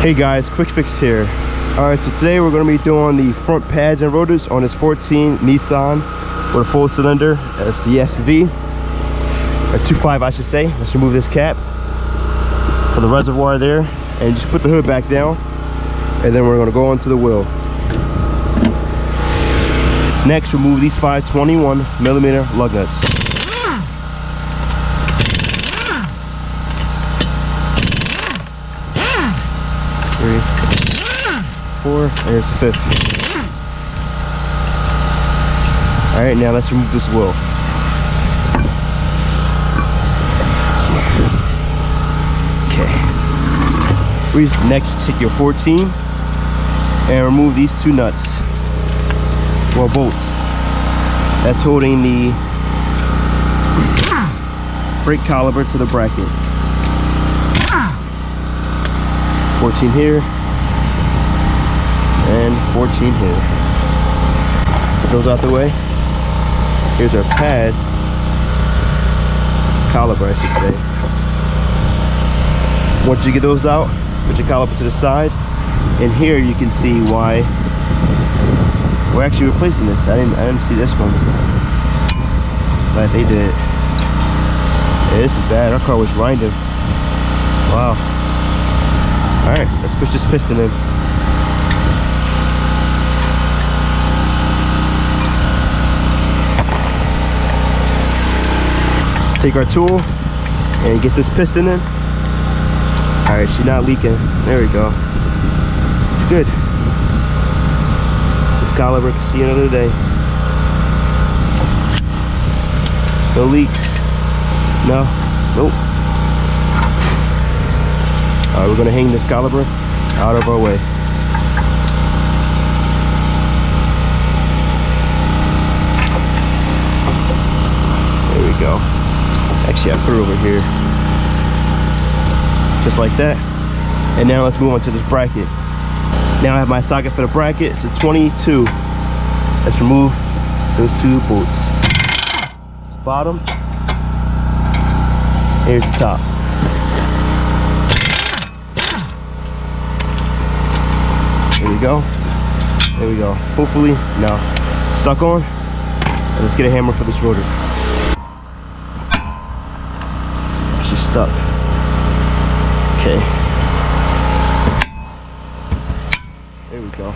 Hey guys, QuickFix here. Alright, so today we're going to be doing the front pads and rotors on this 14 Nissan with a full cylinder. It's the SV, or 2.5 I should say. Let's remove this cap for the reservoir there and just put the hood back down, and then we're going to go onto the wheel. Next, remove these 521mm lug nuts. Three, four, and here's the fifth. Alright, now let's remove this wheel. Okay. Next, take your 14 and remove these two nuts, well, bolts, that's holding the brake caliper to the bracket. 14 here and 14 here. Put those out the way. Here's our pad caliper, I should say. Once you get those out, put your caliper to the side, and here you can see why we're actually replacing this. I didn't see this one, but they did. Yeah, this is bad. Our car was grinding. Wow. Alright, let's push this piston in. Let's take our tool and get this piston in. Alright, she's not leaking. There we go. Good. This caliper can see another day. No leaks. No. Nope. Alright, we're going to hang this caliper out of our way. There we go. Actually, I put it over here. Just like that. And now let's move on to this bracket. Now I have my socket for the bracket. It's a 22. Let's remove those two bolts. It's the bottom. Here's the top. There we go. There we go. Hopefully, now stuck on. And let's get a hammer for this rotor. She's stuck. Okay. There we go.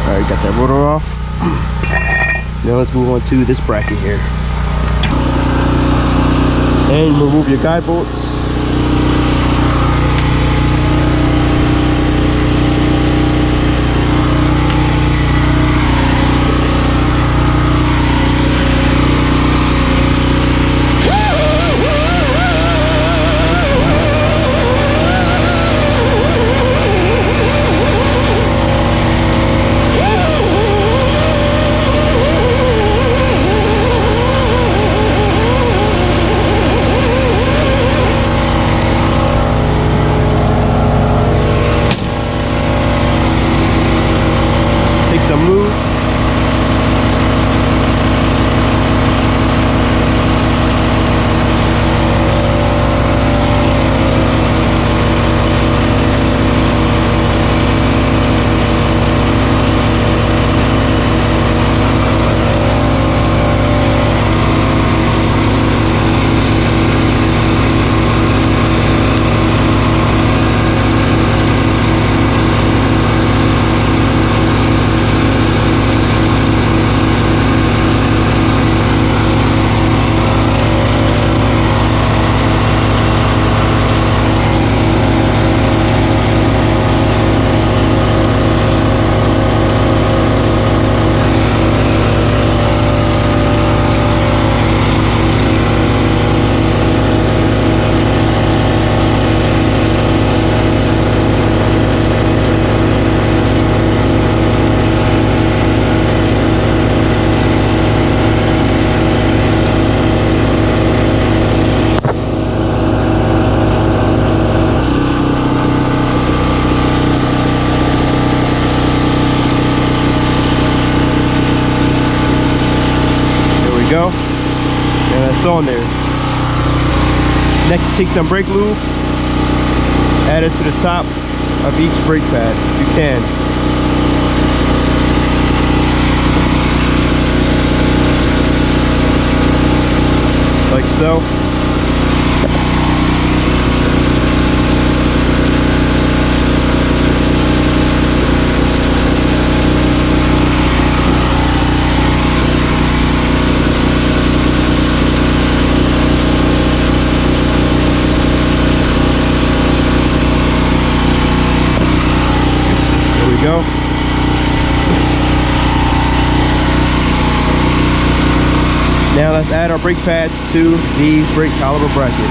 Alright, got that rotor off. Now let's move on to this bracket here. And remove your guide bolts. go. And that's on there. Next, take some brake lube, add it to the top of each brake pad if you can. Like so. Go. Now let's add our brake pads to the brake caliper bracket.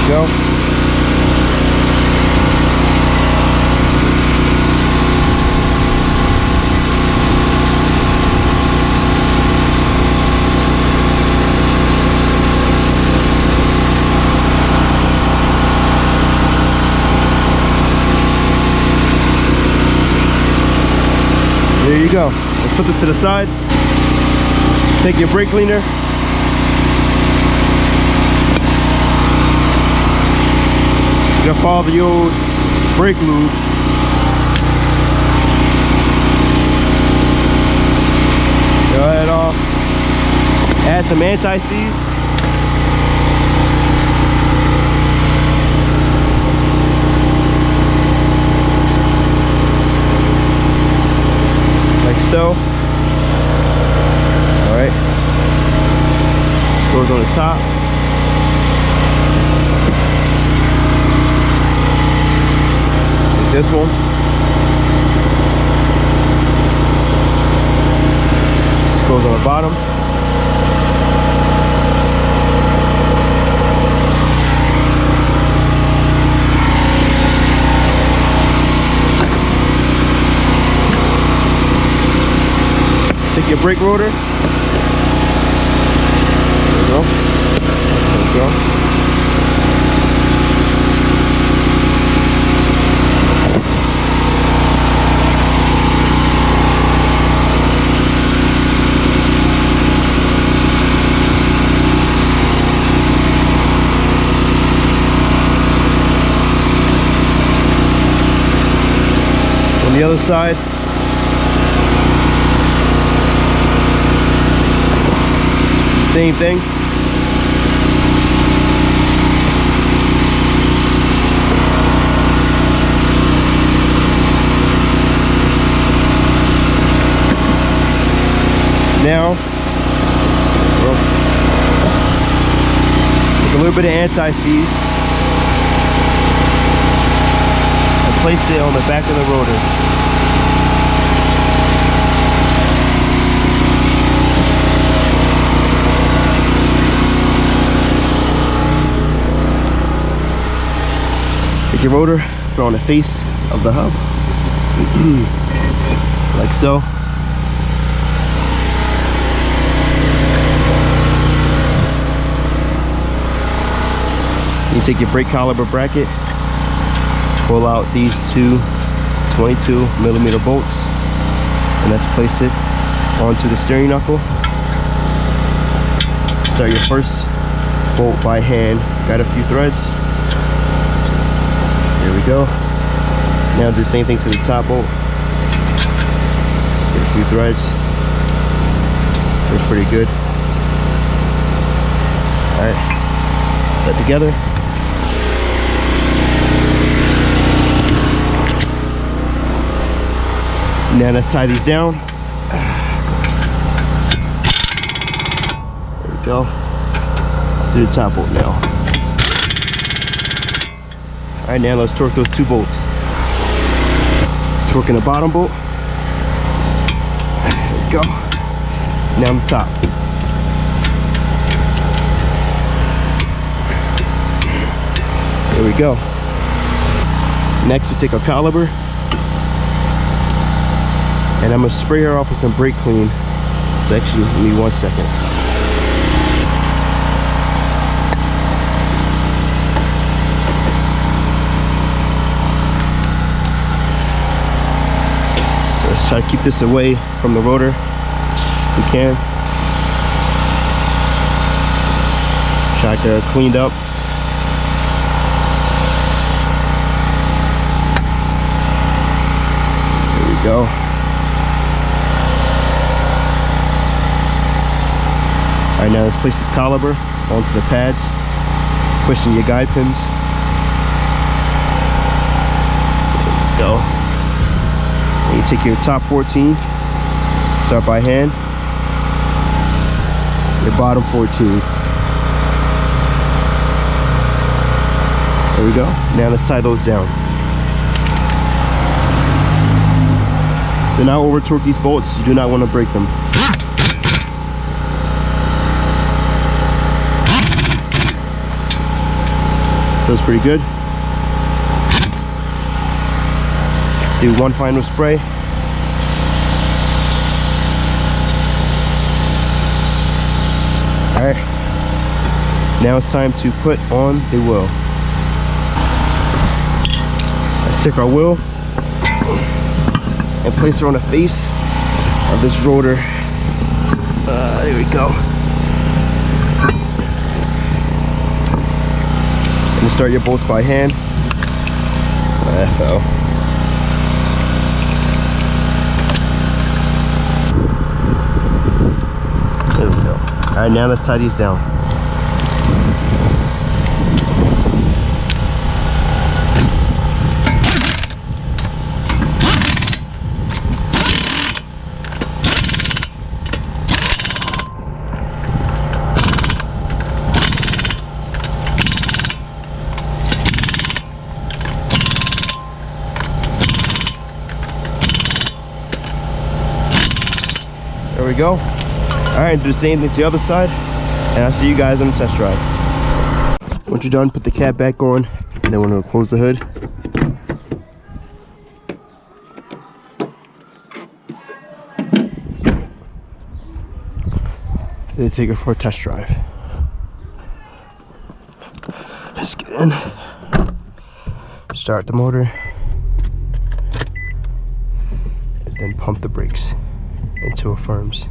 Go. There you go. Let's put this to the side. Take your brake cleaner. You're gonna follow the old brake lube. Go ahead off. Add some anti-seize. Like so. Alright. Goes on the top. This one. This goes on the bottom. Take your brake rotor. There we go. There we go. The other side. Same thing. Now, take a little bit of anti-seize and place it on the back of the rotor. Take your rotor, put it on the face of the hub, like so. You take your brake caliper bracket, pull out these two 22mm bolts, and let's place it onto the steering knuckle. Start your first bolt by hand, got a few threads. There we go. Now do the same thing to the top bolt. Get a few threads. Looks pretty good. Alright, put that together. Now let's tie these down. There we go. Let's do the top bolt now. Alright, now let's torque those two bolts. Torquing the bottom bolt. There we go. Now on the top. There we go. Next, we take our caliper. And I'm gonna spray her off with some brake clean. So actually, give me 1 second. So let's try to keep this away from the rotor if we can. Try to get her cleaned up. There we go. Alright, now let's place this caliper onto the pads, pushing your guide pins. There we go. And you take your top 14, start by hand, your bottom 14. There we go. Now let's tie those down. Do not over torque these bolts, you do not want to break them. Feels pretty good. Do one final spray. Alright. Now it's time to put on the wheel. Let's take our wheel and place her on the face of this rotor. There we go. And start your bolts by hand. That fell. There we go. Alright, now let's tie these down. There we go. Alright, do the same thing to the other side, and I'll see you guys on the test drive. Once you're done, put the cap back on, and then we're going to close the hood. Then take her for a test drive. Let's get in. Start the motor. And then pump the brakes until it firms.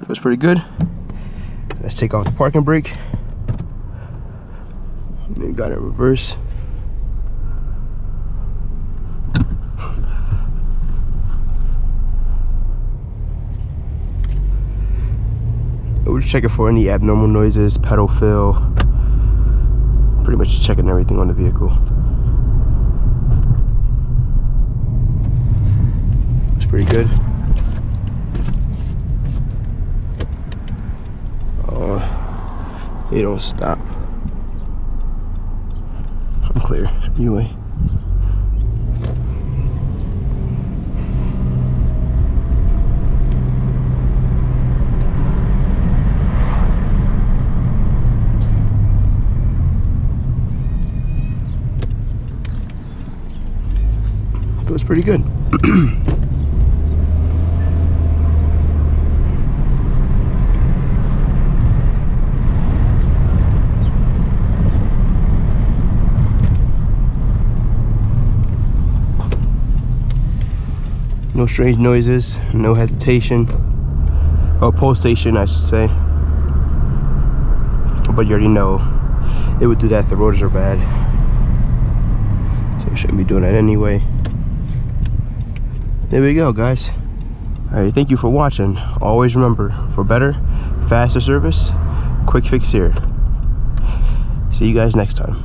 Feels pretty good. Let's take off the parking brake. And then got it reverse. We're checking for any abnormal noises, pedal fill. Pretty much checking everything on the vehicle. It's pretty good. They don't stop. I'm clear. Anyway. Feels pretty good. No strange noises, no hesitation, or pulsation I should say. But you already know it would do that if the rotors are bad. So it shouldn't be doing that anyway. There we go, guys. Alright, thank you for watching. Always remember, for better, faster service, QuickFix here. See you guys next time.